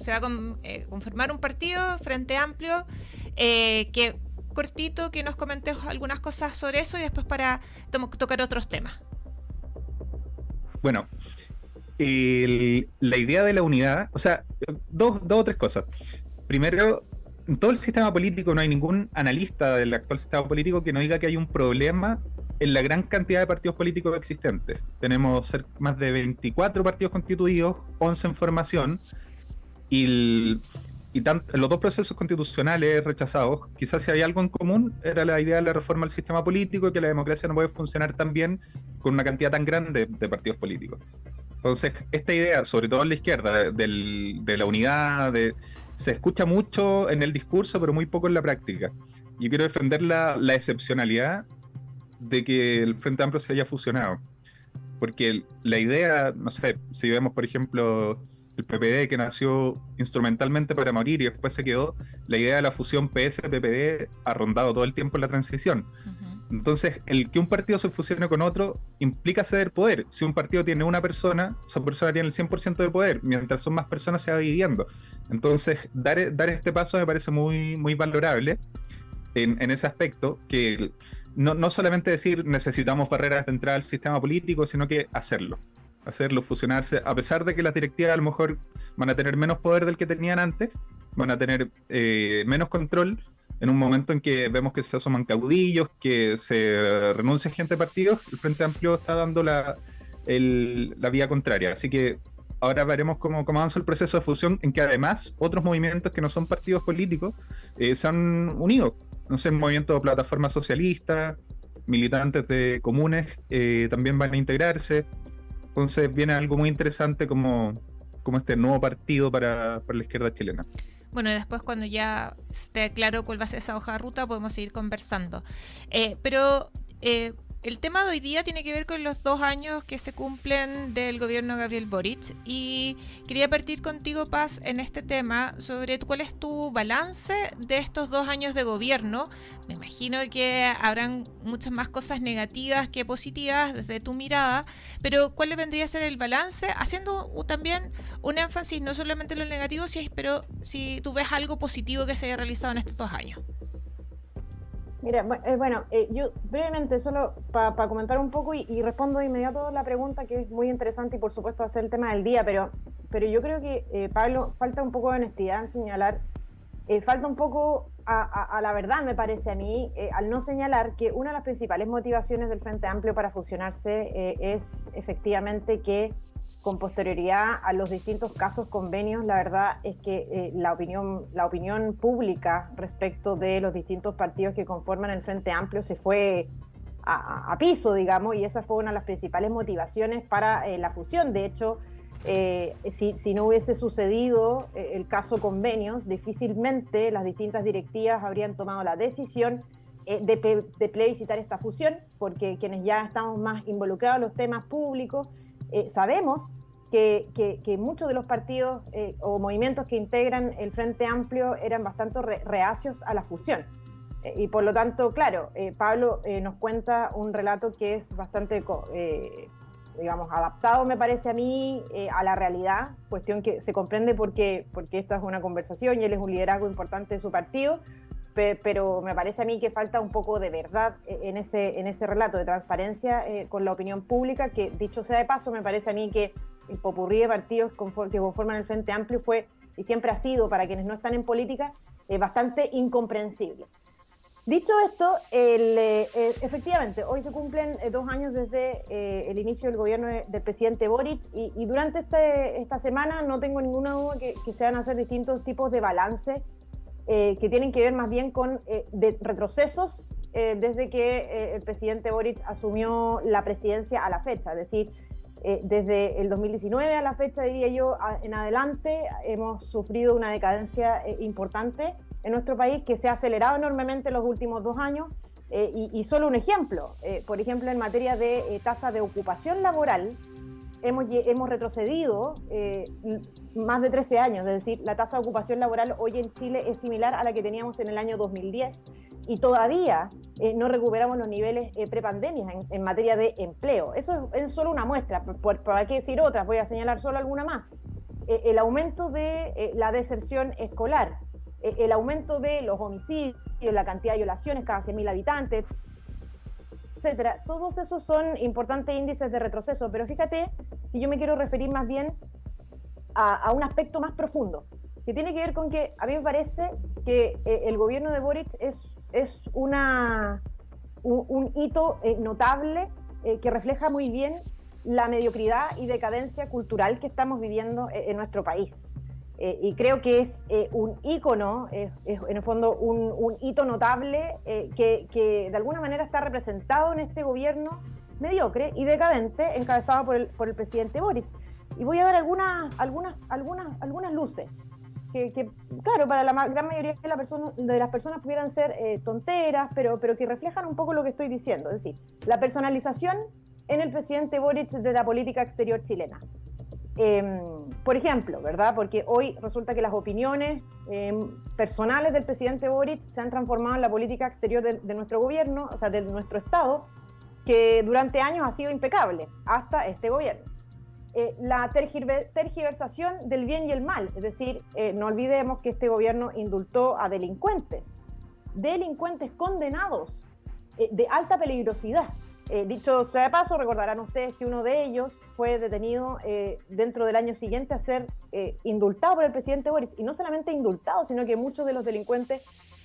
se va a conformar un partido, Frente Amplio, que cortito, que nos comentes algunas cosas sobre eso y después para tocar otros temas. Bueno, la idea de la unidad, o sea, dos o tres cosas. Primero, en todo el sistema político no hay ningún analista del actual sistema político que no diga que hay un problema en la gran cantidad de partidos políticos existentes. Tenemos más de 24 partidos constituidos, 11 en formación, y, los dos procesos constitucionales rechazados. Quizás si hay algo en común era la idea de la reforma del sistema político y que la democracia no puede funcionar tan bien con una cantidad tan grande de partidos políticos. Entonces, esta idea, sobre todo en la izquierda, de la unidad, se escucha mucho en el discurso, pero muy poco en la práctica. Yo quiero defender la excepcionalidad de que el Frente Amplio se haya fusionado. Porque la idea, no sé, si vemos, por ejemplo, el PPD, que nació instrumentalmente para morir y después se quedó, la idea de la fusión PS-PPD ha rondado todo el tiempo en la transición. Entonces, el que un partido se fusione con otro implica ceder poder. Si un partido tiene una persona, esa persona tiene el 100% de poder. Mientras son más personas, se va dividiendo. Entonces, dar este paso me parece muy, muy valorable en ese aspecto, que no solamente decir necesitamos barreras de entrada al sistema político, sino que hacerlo, fusionarse, a pesar de que las directivas a lo mejor van a tener menos poder del que tenían antes, van a tener menos control. En un momento en que vemos que se asoman caudillos, que se renuncia gente a partidos, el Frente Amplio está dando la vía contraria. Así que ahora veremos cómo avanza el proceso de fusión, en que además otros movimientos que no son partidos políticos se han unido. No sé, el movimiento de Plataforma Socialista, militantes de comunes también van a integrarse. Entonces viene algo muy interesante como este nuevo partido para la izquierda chilena. Bueno, y después cuando ya esté claro cuál va a ser esa hoja de ruta, podemos seguir conversando. Pero el tema de hoy día tiene que ver con los 2 años que se cumplen del gobierno de Gabriel Boric. Y quería partir contigo, Paz, en este tema sobre cuál es tu balance de estos 2 años de gobierno. Me imagino que habrán muchas más cosas negativas que positivas desde tu mirada, pero ¿cuál vendría a ser el balance? Haciendo también un énfasis no solamente en lo negativo, pero si tú ves algo positivo que se haya realizado en estos 2 años. Mira, bueno, yo brevemente, solo para comentar un poco y respondo de inmediato la pregunta, que es muy interesante y por supuesto va a ser el tema del día, pero yo creo que, Pablo, falta un poco de honestidad en señalar, falta un poco a la verdad, me parece a mí, al no señalar que una de las principales motivaciones del Frente Amplio para fusionarse es efectivamente que con posterioridad a los distintos casos, convenios, la verdad es que la opinión pública respecto de los distintos partidos que conforman el Frente Amplio se fue a piso, digamos, y esa fue una de las principales motivaciones para la fusión. De hecho, si no hubiese sucedido el caso convenios, difícilmente las distintas directivas habrían tomado la decisión de plebiscitar esta fusión, porque quienes ya estamos más involucrados en los temas públicos, sabemos que muchos de los partidos o movimientos que integran el Frente Amplio eran bastante reacios a la fusión. Y por lo tanto, claro, Pablo nos cuenta un relato que es bastante, digamos, adaptado, me parece a mí, a la realidad, cuestión que se comprende porque esta es una conversación y él es un liderazgo importante de su partido, pero me parece a mí que falta un poco de verdad en ese relato de transparencia con la opinión pública, que dicho sea de paso, me parece a mí que el popurrí de partidos que conforman el Frente Amplio fue, y siempre ha sido, para quienes no están en política, bastante incomprensible. Dicho esto, efectivamente, hoy se cumplen 2 años desde el inicio del gobierno del presidente Boric y durante esta semana no tengo ninguna duda que se van a hacer distintos tipos de balance que tienen que ver más bien con de retrocesos desde que el presidente Boric asumió la presidencia a la fecha, es decir, desde el 2019 a la fecha, diría yo, en adelante hemos sufrido una decadencia importante en nuestro país que se ha acelerado enormemente en los últimos 2 años y solo un ejemplo, por ejemplo en materia de tasa de ocupación laboral, hemos retrocedido más de 13 años, es decir, la tasa de ocupación laboral hoy en Chile es similar a la que teníamos en el año 2010 y todavía no recuperamos los niveles prepandemia en materia de empleo. Eso es solo una muestra, ¿para qué decir otras? Voy a señalar solo alguna más. el aumento de la deserción escolar, el aumento de los homicidios, la cantidad de violaciones cada 100.000 habitantes, etcétera. Todos esos son importantes índices de retroceso, pero fíjate que yo me quiero referir más bien a un aspecto más profundo, que tiene que ver con que a mí me parece que el gobierno de Boric es un hito notable que refleja muy bien la mediocridad y decadencia cultural que estamos viviendo en nuestro país. Y creo que es un ícono, en el fondo un hito notable que de alguna manera está representado en este gobierno mediocre y decadente encabezado por el presidente Boric. Y voy a dar algunas luces que claro, para la gran mayoría de las personas pudieran ser tonteras, pero que reflejan un poco lo que estoy diciendo. Es decir, la personalización en el presidente Boric de la política exterior chilena. Por ejemplo, ¿verdad? Porque hoy resulta que las opiniones personales del presidente Boric se han transformado en la política exterior de nuestro gobierno, o sea, de nuestro Estado, que durante años ha sido impecable, hasta este gobierno. La tergiversación del bien y el mal, es decir, no olvidemos que este gobierno indultó a delincuentes condenados de alta peligrosidad. Dicho sea de paso, recordarán ustedes que uno de ellos fue detenido dentro del año siguiente a ser indultado por el presidente Boric, y no solamente indultado, sino que muchos de los delincuentes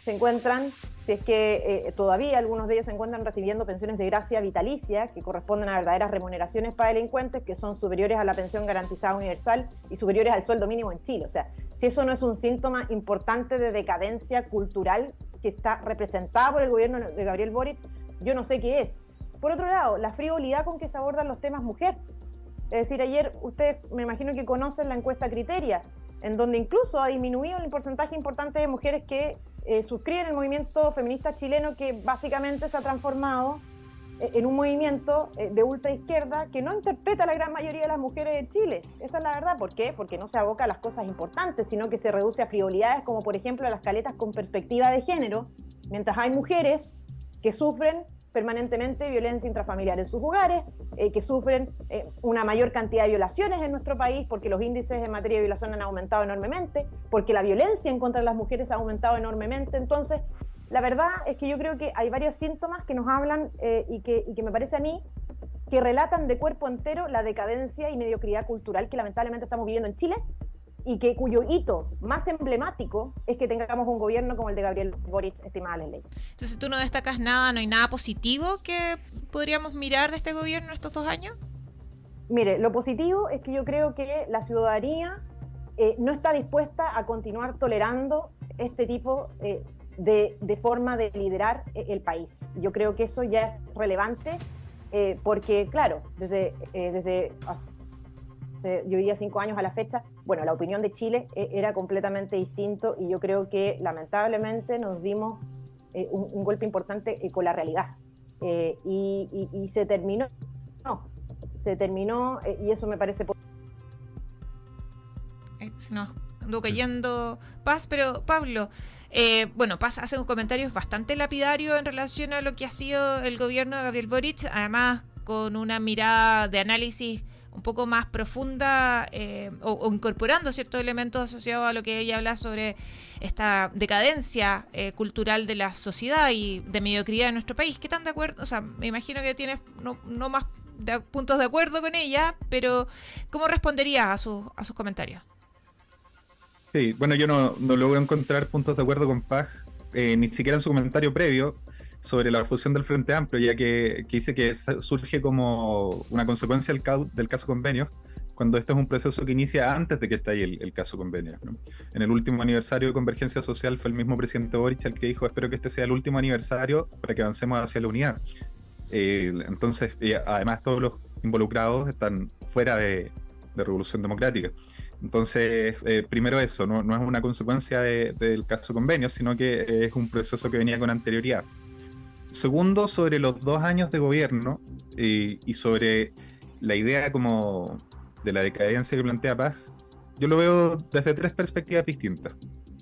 se encuentran, si es que todavía algunos de ellos se encuentran recibiendo pensiones de gracia vitalicia, que corresponden a verdaderas remuneraciones para delincuentes, que son superiores a la pensión garantizada universal y superiores al sueldo mínimo en Chile. O sea, si eso no es un síntoma importante de decadencia cultural que está representada por el gobierno de Gabriel Boric, yo no sé qué es. Por otro lado, la frivolidad con que se abordan los temas mujer. Es decir, ayer ustedes me imagino que conocen la encuesta Criteria, en donde incluso ha disminuido el porcentaje importante de mujeres que suscriben el movimiento feminista chileno, que básicamente se ha transformado en un movimiento de ultraizquierda que no interpreta a la gran mayoría de las mujeres de Chile. Esa es la verdad. ¿Por qué? Porque no se aboca a las cosas importantes, sino que se reduce a frivolidades como, por ejemplo, a las caletas con perspectiva de género, mientras hay mujeres que sufren permanentemente violencia intrafamiliar en sus hogares, que sufren una mayor cantidad de violaciones en nuestro país, porque los índices en materia de violación han aumentado enormemente, porque la violencia en contra de las mujeres ha aumentado enormemente. Entonces, la verdad es que yo creo que hay varios síntomas que nos hablan y que me parece a mí que relatan de cuerpo entero la decadencia y mediocridad cultural que lamentablemente estamos viviendo en Chile, y cuyo hito más emblemático es que tengamos un gobierno como el de Gabriel Boric, estimada Leslie. Entonces, ¿tú no destacas nada, no hay nada positivo que podríamos mirar de este gobierno estos 2 años? Mire, lo positivo es que yo creo que la ciudadanía no está dispuesta a continuar tolerando este tipo de forma de liderar el país. Yo creo que eso ya es relevante porque, claro, desde yo diría 5 años a la fecha, bueno, la opinión de Chile era completamente distinto, y yo creo que lamentablemente nos dimos un golpe importante con la realidad. Y se terminó, y eso me parece... Se nos andó cayendo Paz, pero Pablo, bueno, Paz hace unos comentarios bastante lapidarios en relación a lo que ha sido el gobierno de Gabriel Boric, además con una mirada de análisis un poco más profunda o incorporando ciertos elementos asociados a lo que ella habla sobre esta decadencia cultural de la sociedad y de mediocridad de nuestro país. ¿Qué tan de acuerdo? O sea, me imagino que tienes no más puntos de acuerdo con ella, pero ¿cómo responderías a sus comentarios? Sí, bueno, yo no logro encontrar puntos de acuerdo con Paz, ni siquiera en su comentario previo sobre la fusión del Frente Amplio, ya que dice que surge como una consecuencia del caso Convenios, cuando este es un proceso que inicia antes de que esté ahí el caso Convenios, ¿no? En el último aniversario de Convergencia Social fue el mismo presidente Boric el que dijo: espero que este sea el último aniversario para que avancemos hacia la unidad. Entonces, además todos los involucrados están fuera de Revolución Democrática. Entonces, primero eso, no es una consecuencia del caso Convenios, sino que es un proceso que venía con anterioridad. Segundo, sobre los 2 años de gobierno y sobre la idea como de la decadencia que plantea Paz, yo lo veo desde 3 perspectivas distintas.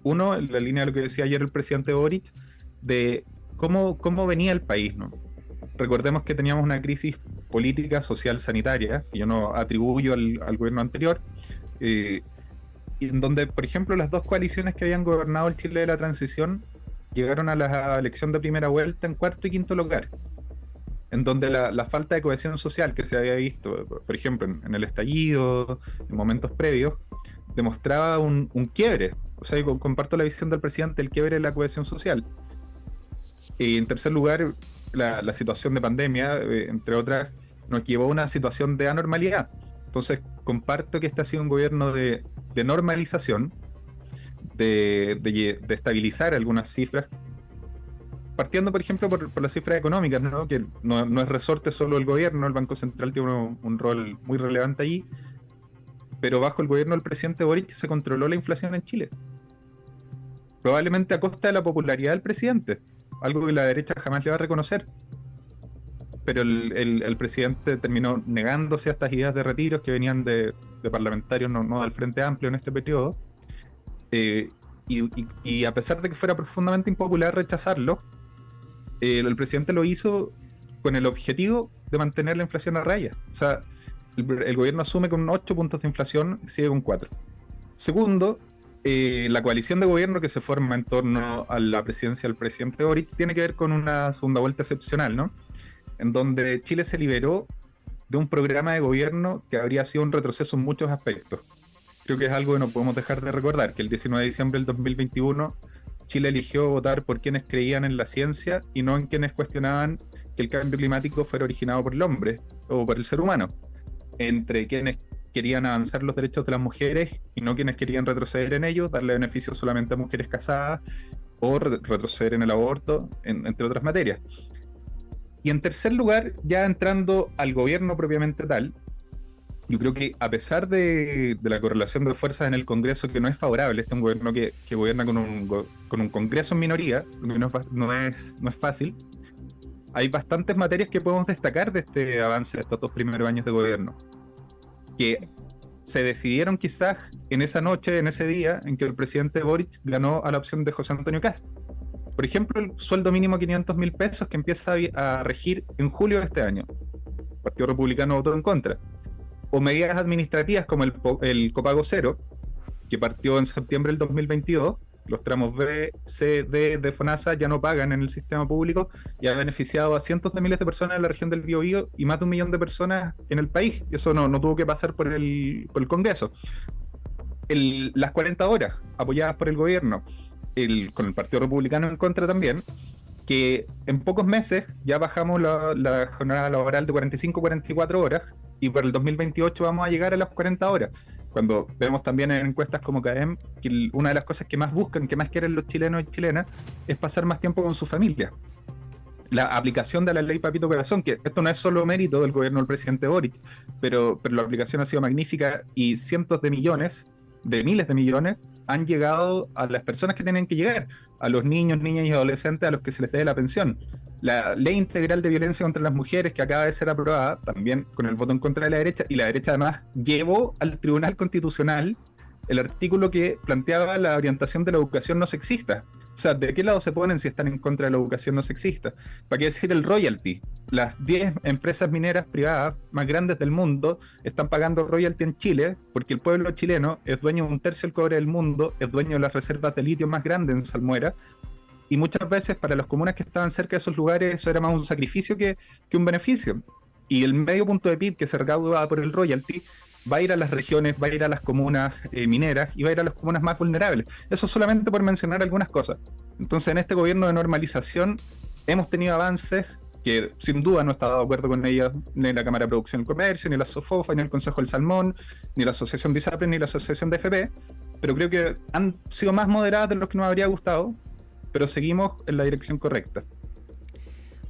Uno, en la línea de lo que decía ayer el presidente Boric, de cómo venía el país, ¿no? Recordemos que teníamos una crisis política, social, sanitaria, que yo no atribuyo al gobierno anterior, y en donde, por ejemplo, las dos coaliciones que habían gobernado el Chile de la transición llegaron a la elección de primera vuelta en cuarto y quinto lugar, en donde la falta de cohesión social que se había visto, por ejemplo, en el estallido, en momentos previos, demostraba un quiebre. O sea, yo comparto la visión del presidente, el quiebre de la cohesión social. Y en tercer lugar, la situación de pandemia, entre otras, nos llevó a una situación de anormalidad. Entonces, comparto que este ha sido un gobierno de normalización, de estabilizar algunas cifras, partiendo, por ejemplo, por las cifras económicas, ¿no? Que no es resorte solo el gobierno, el Banco Central tiene un rol muy relevante allí, pero bajo el gobierno del presidente Boric se controló la inflación en Chile. Probablemente a costa de la popularidad del presidente, algo que la derecha jamás le va a reconocer. Pero el presidente terminó negándose a estas ideas de retiros que venían de parlamentarios no del Frente Amplio en este periodo. Y a pesar de que fuera profundamente impopular rechazarlo, el presidente lo hizo con el objetivo de mantener la inflación a raya. O sea, el gobierno asume con 8 puntos de inflación y sigue con 4. Segundo, la coalición de gobierno que se forma en torno a la presidencia del presidente Boric tiene que ver con una segunda vuelta excepcional, ¿no? En donde Chile se liberó de un programa de gobierno que habría sido un retroceso en muchos aspectos. Creo que es algo que no podemos dejar de recordar, que el 19 de diciembre del 2021 Chile eligió votar por quienes creían en la ciencia y no en quienes cuestionaban que el cambio climático fuera originado por el hombre o por el ser humano, entre quienes querían avanzar los derechos de las mujeres y no quienes querían retroceder en ellos, darle beneficios solamente a mujeres casadas o retroceder en el aborto, entre otras materias. Y en tercer lugar, ya entrando al gobierno propiamente tal, yo creo que a pesar de la correlación de fuerzas en el Congreso, que no es favorable, este es un gobierno que gobierna con un Congreso en minoría, lo que no es fácil, hay bastantes materias que podemos destacar de este avance de estos 2 primeros años de gobierno, que se decidieron quizás en esa noche, en ese día, en que el presidente Boric ganó a la opción de José Antonio Kast. Por ejemplo, el sueldo mínimo 500.000 pesos que empieza a regir en julio de este año. El Partido Republicano votó en contra. O medidas administrativas como el copago cero, que partió en septiembre del 2022. Los tramos B, C, D de FONASA ya no pagan en el sistema público y ha beneficiado a cientos de miles de personas en la región del Biobío y más de 1 millón de personas en el país. Y eso no tuvo que pasar por el Congreso. Las 40 horas apoyadas por el gobierno, con el Partido Republicano en contra también, que en pocos meses ya bajamos la jornada laboral de 45-44 horas y por el 2028 vamos a llegar a las 40 horas. Cuando vemos también en encuestas como CADEM que una de las cosas que más buscan, que más quieren los chilenos y chilenas, es pasar más tiempo con su familia. La aplicación de la ley Papito Corazón, que esto no es solo mérito del gobierno del presidente Boric, pero la aplicación ha sido magnífica y cientos de millones, de miles de millones, han llegado a las personas que tienen que llegar, a los niños, niñas y adolescentes a los que se les dé la pensión. La ley integral de violencia contra las mujeres que acaba de ser aprobada, también con el voto en contra de la derecha, y la derecha además llevó al Tribunal Constitucional el artículo que planteaba la orientación de la educación no sexista. O sea, ¿de qué lado se ponen si están en contra de la educación no sexista? ¿Para qué decir el royalty? Las 10 empresas mineras privadas más grandes del mundo están pagando royalty en Chile porque el pueblo chileno es dueño de 1/3 del cobre del mundo, es dueño de las reservas de litio más grandes en Salmuera, y muchas veces para las comunas que estaban cerca de esos lugares eso era más un sacrificio que un beneficio. Y el medio punto de PIB que se recauda por el royalty va a ir a las regiones, va a ir a las comunas mineras y va a ir a las comunas más vulnerables. Eso solamente por mencionar algunas cosas. Entonces, en este gobierno de normalización hemos tenido avances que sin duda no he estado de acuerdo con ellas ni la Cámara de Producción y Comercio, ni la SOFOFA, ni el Consejo del Salmón, ni la Asociación de ISAPRES, ni la Asociación de FP, pero creo que han sido más moderadas de lo que nos habría gustado, pero seguimos en la dirección correcta.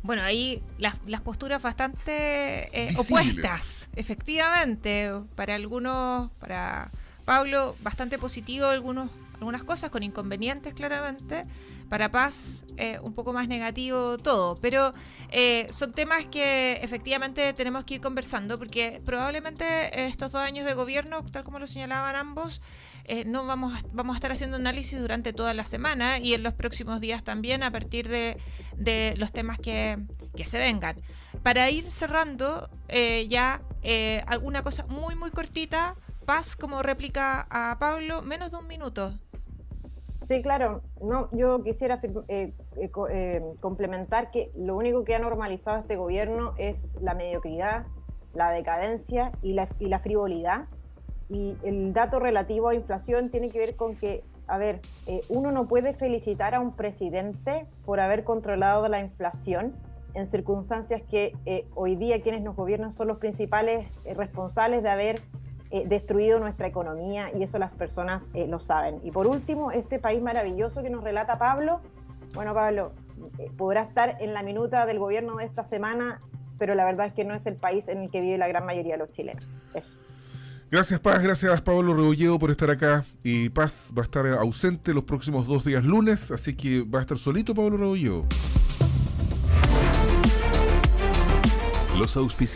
Bueno, ahí las posturas bastante opuestas, efectivamente. Para algunos, para Pablo, bastante positivo algunas cosas, con inconvenientes claramente. Para Paz, un poco más negativo todo. Pero son temas que efectivamente tenemos que ir conversando, porque probablemente estos 2 años de gobierno, tal como lo señalaban ambos, no vamos a estar haciendo análisis durante toda la semana y en los próximos días también, a partir de los temas que se vengan. Para ir cerrando, alguna cosa muy muy cortita Paz, como réplica a Pablo, menos de un minuto. Sí, claro. No, yo quisiera complementar que lo único que ha normalizado este gobierno es la mediocridad, la decadencia y la frivolidad. Y el dato relativo a inflación tiene que ver con que, a ver, uno no puede felicitar a un presidente por haber controlado la inflación en circunstancias que hoy día quienes nos gobiernan son los principales responsables de haber destruido nuestra economía, y eso las personas lo saben. Y por último, este país maravilloso que nos relata Pablo, bueno, Pablo, podrá estar en la minuta del gobierno de esta semana, pero la verdad es que no es el país en el que vive la gran mayoría de los chilenos. Eso. Gracias, Paz. Gracias, Pablo Rebolledo, por estar acá. Y Paz va a estar ausente los próximos 2 días lunes, así que va a estar solito Pablo Rebolledo. Los auspiciadores.